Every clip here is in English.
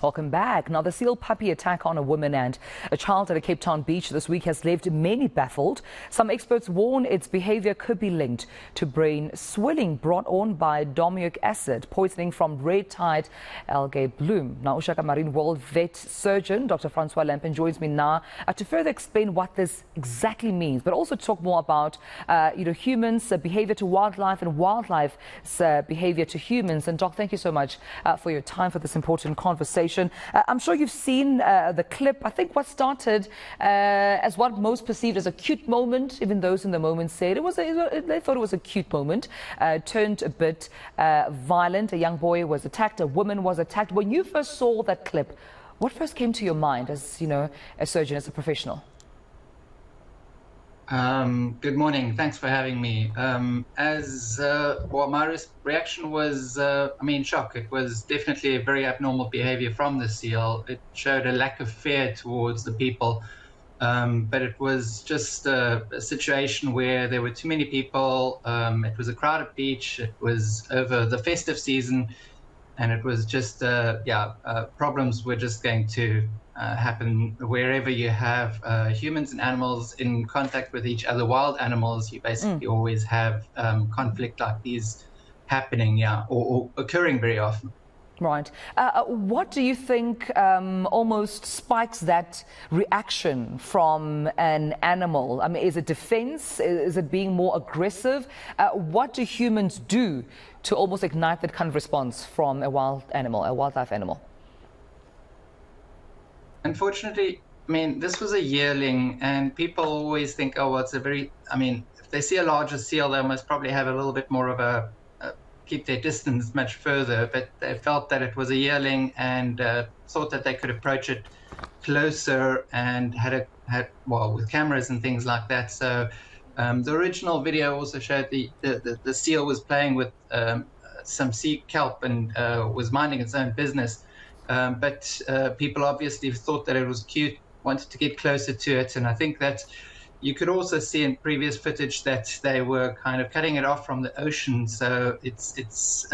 Welcome back. Now, the seal puppy attack on a woman and a child at a Cape Town beach this week has left many baffled. Some experts warn its behaviour could be linked to brain swelling brought on by domoic acid poisoning from red tide algae bloom. Now, uShaka Marine World vet surgeon Dr. Francios Lampen joins me now to further explain what this exactly means, but also talk more about humans' behaviour to wildlife and wildlife's behaviour to humans. And Doc, thank you so much for your time for this important conversation. I'm sure you've seen the clip. I think what started as what most perceived as a cute moment, even those in the moment said they thought it was a cute moment, turned a bit violent. A young boy was attacked, a woman was attacked. When you first saw that clip, what first came to your mind as, a surgeon, as a professional? Good morning. Thanks for having me. My reaction was, shock. It was definitely a very abnormal behavior from the seal. It showed a lack of fear towards the people, but it was just a situation where there were too many people. It was a crowded beach. It was over the festive season, and it was just, problems were just going to happen wherever you have humans and animals in contact with each other. Wild animals, you basically always have conflict like these happening, or occurring very often. Right. What do you think almost spikes that reaction from an animal? I mean, is it defense? Is it being more aggressive? What do humans do to almost ignite that kind of response from a wild animal, a wildlife animal? Unfortunately, this was a yearling, and people always think, oh, well, it's a very, if they see a larger seal, they must probably have a little bit more of a keep their distance much further, but they felt that it was a yearling and thought that they could approach it closer and had with cameras and things like that. So the original video also showed the seal was playing with some sea kelp and was minding its own business. But people obviously thought that it was cute, wanted to get closer to it. And I think that you could also see in previous footage that they were kind of cutting it off from the ocean. So its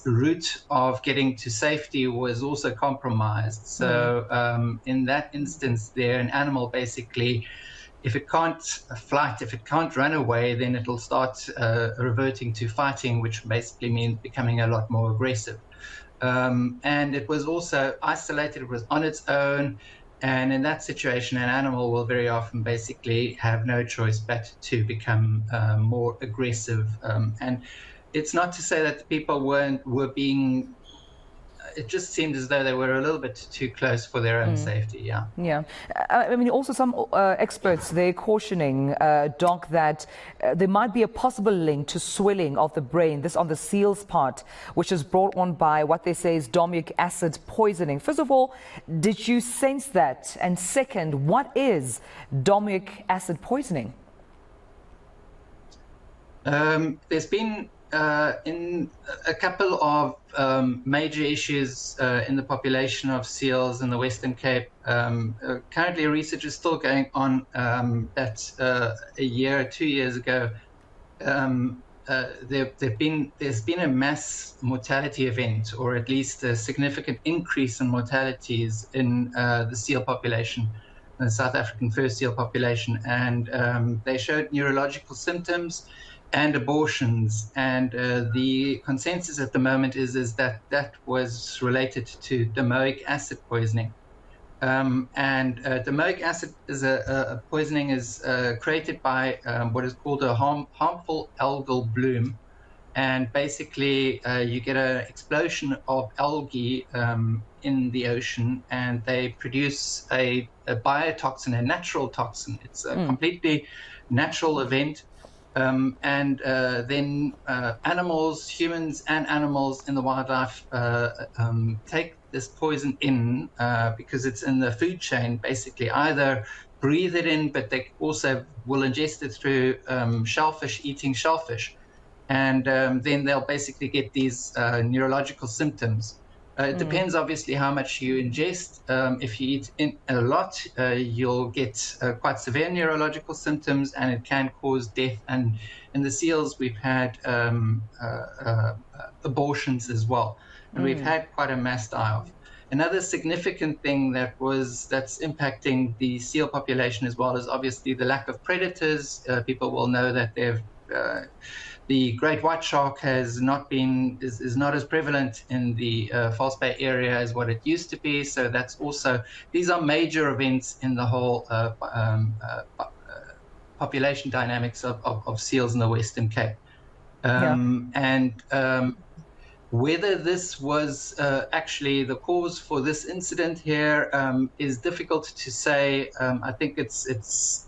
route of getting to safety was also compromised. So in that instance there, an animal basically, if it can't fight, if it can't run away, then it'll start reverting to fighting, which basically means becoming a lot more aggressive. And it was also isolated, it was on its own, and in that situation an animal will very often basically have no choice but to become more aggressive. And it's not to say that the people were being, it just seemed as though they were a little bit too close for their own safety. Also some experts, they're cautioning, Doc, that there might be a possible link to swelling of the brain, this on the seal's part, which is brought on by what they say is domoic acid poisoning. First of all, did you sense that? And second, what is domoic acid poisoning? There's been in a couple of major issues in the population of seals in the Western Cape. Currently, research is still going on that a year or 2 years ago, there's been a mass mortality event, or at least a significant increase in mortalities in the seal population, the South African fur seal population, and they showed neurological symptoms and abortions, and the consensus at the moment is that that was related to domoic acid poisoning. Domoic acid is a poisoning is created by what is called a harmful algal bloom, and basically you get an explosion of algae in the ocean, and they produce a biotoxin, a natural toxin. It's a completely natural event. Then animals, humans and animals in the wildlife take this poison in because it's in the food chain, basically either breathe it in, but they also will ingest it through shellfish, eating shellfish. And then they'll basically get these neurological symptoms. It depends, obviously, how much you ingest. If you eat a lot, you'll get quite severe neurological symptoms, and it can cause death. And in the seals, we've had abortions as well. and we've had quite a mass die-off. Another significant thing that's impacting the seal population as well is obviously the lack of predators. People will know that the great white shark is not as prevalent in the False Bay area as what it used to be. So these are major events in the whole population dynamics of seals in the Western Cape. Whether this was actually the cause for this incident here is difficult to say. I think it's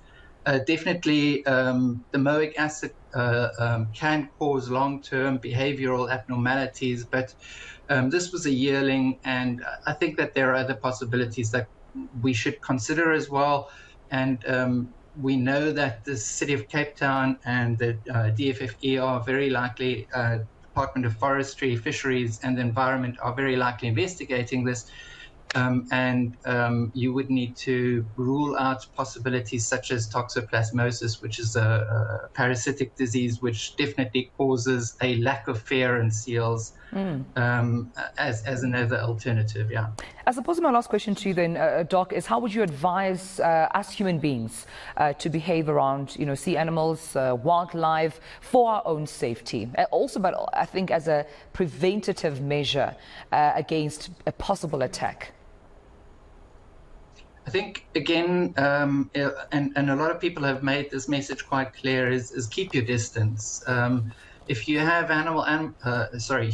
definitely domoic acid can cause long-term behavioral abnormalities, but this was a yearling, and I think that there are other possibilities that we should consider as well. And we know that the City of Cape Town and the DFFE are very likely, Department of Forestry, Fisheries and the Environment are very likely investigating this. You would need to rule out possibilities such as toxoplasmosis, which is a parasitic disease which definitely causes a lack of fear in seals, as another alternative. Yeah. I suppose my last question to you then, Doc, is how would you advise us human beings to behave around, sea animals, wildlife, for our own safety? Also, but I think as a preventative measure against a possible attack. I think, again, and a lot of people have made this message quite clear, is keep your distance. If you have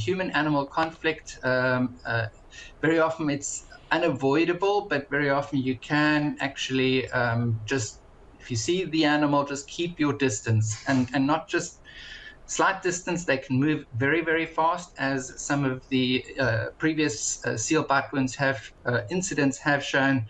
human-animal conflict, very often it's unavoidable, but very often you can actually if you see the animal, just keep your distance, and not just slight distance. They can move very, very fast, as some of the previous seal bite wounds incidents have shown.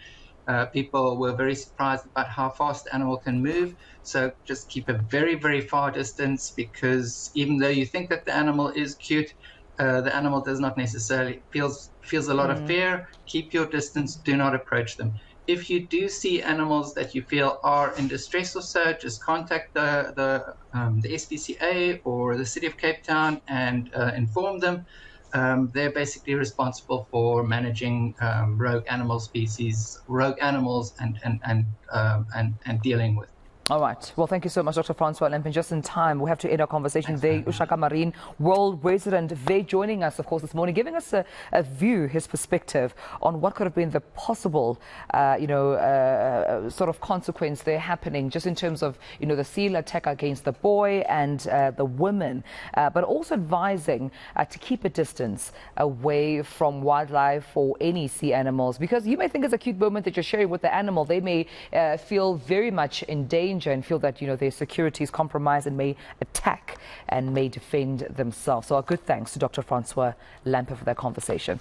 People were very surprised about how fast the animal can move. So just keep a very, very far distance, because even though you think that the animal is cute, the animal does not necessarily feels a lot of fear. Keep your distance. Do not approach them. If you do see animals that you feel are in distress or so, just contact the SPCA or the City of Cape Town and inform them. They're basically responsible for managing rogue animals, and dealing with. All right. Well, thank you so much, Dr. Francios Lampen. Just in time, we have to end our conversation there. uShaka Marine world resident Ve joining us, of course, this morning, giving us a view, his perspective on what could have been the possible, sort of consequence there happening, just in terms of, the seal attack against the boy and the women, but also advising to keep a distance away from wildlife or any sea animals, because you may think it's a cute moment that you're sharing with the animal. They may feel very much in danger and feel that their security is compromised and may attack and may defend themselves. So our good thanks to Dr. Francios Lampen for that conversation.